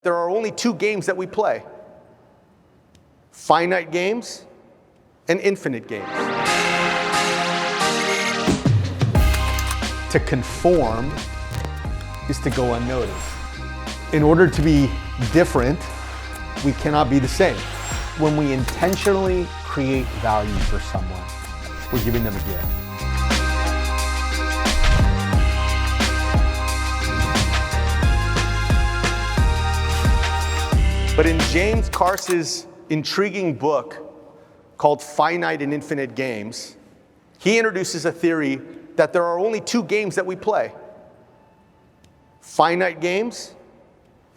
There are only two games that we play: finite games and infinite games. To conform is to go unnoticed. In order to be different, we cannot be the same. When we intentionally create value for someone, we're giving them a gift. But in James Carse's intriguing book called Finite and Infinite Games, he introduces a theory that there are only two games that we play: finite games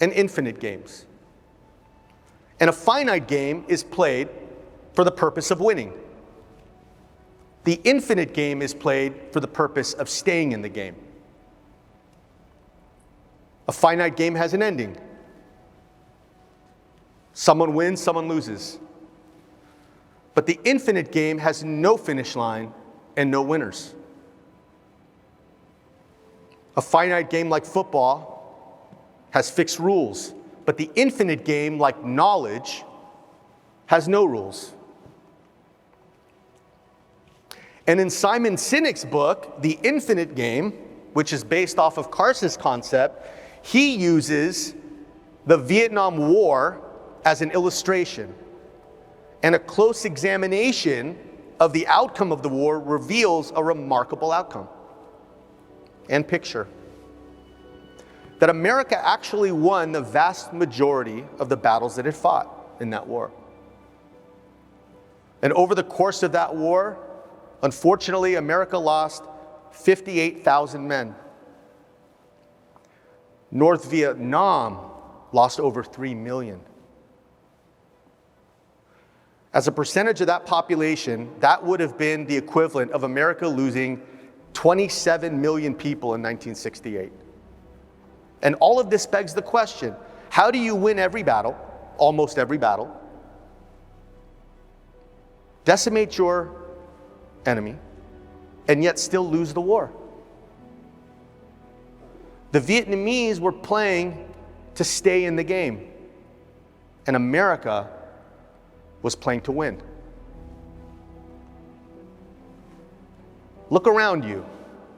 and infinite games. And a finite game is played for the purpose of winning. The infinite game is played for the purpose of staying in the game. A finite game has an ending. Someone wins, someone loses. But the infinite game has no finish line and no winners. A finite game like football has fixed rules, but the infinite game, like knowledge, has no rules. And in Simon Sinek's book, The Infinite Game, which is based off of Carse's concept, he uses the Vietnam War as an illustration. And a close examination of the outcome of the war reveals a remarkable outcome and picture: that America actually won the vast majority of the battles that it fought in that war. And over the course of that war, unfortunately, America lost 58,000 men. North Vietnam lost over 3 million. As a percentage of that population, that would have been the equivalent of America losing 27 million people in 1968. And all of this begs the question: how do you win every battle, almost every battle, decimate your enemy, and yet still lose the war? The Vietnamese were playing to stay in the game, and America was playing to win. Look around you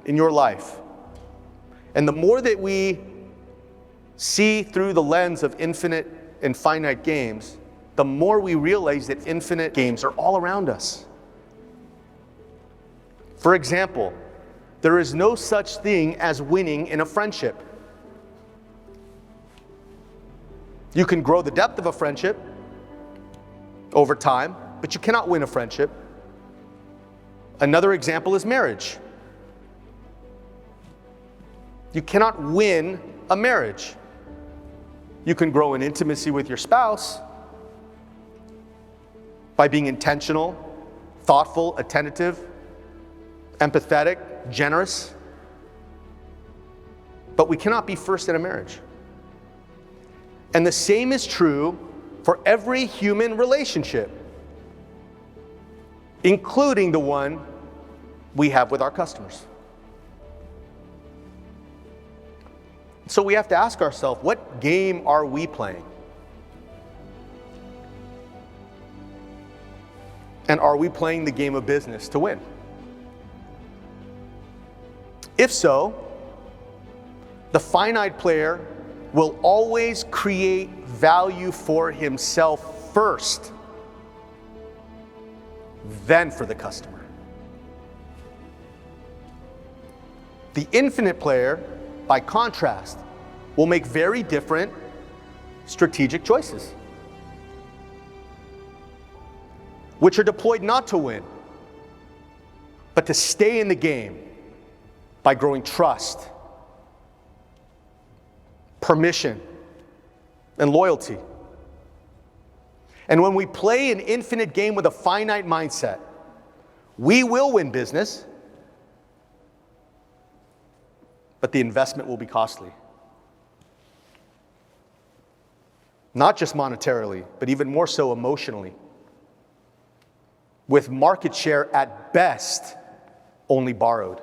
in your life, and the more that we see through the lens of infinite and finite games, the more we realize that infinite games are all around us. For example, there is no such thing as winning in a friendship. You can grow the depth of a friendship over time, but you cannot win a friendship. Another example is marriage. You cannot win a marriage. You can grow in intimacy with your spouse by being intentional, thoughtful, attentive, empathetic, generous. But we cannot be first in a marriage. And the same is true for every human relationship, including the one we have with our customers. So we have to ask ourselves, what game are we playing? And are we playing the game of business to win? If so, the finite player will always create value for himself first, then for the customer. The infinite player, by contrast, will make very different strategic choices, which are deployed not to win, but to stay in the game by growing trust, permission, and loyalty. And when we play an infinite game with a finite mindset, we will win business, but the investment will be costly. Not just monetarily, but even more so emotionally, with market share at best only borrowed.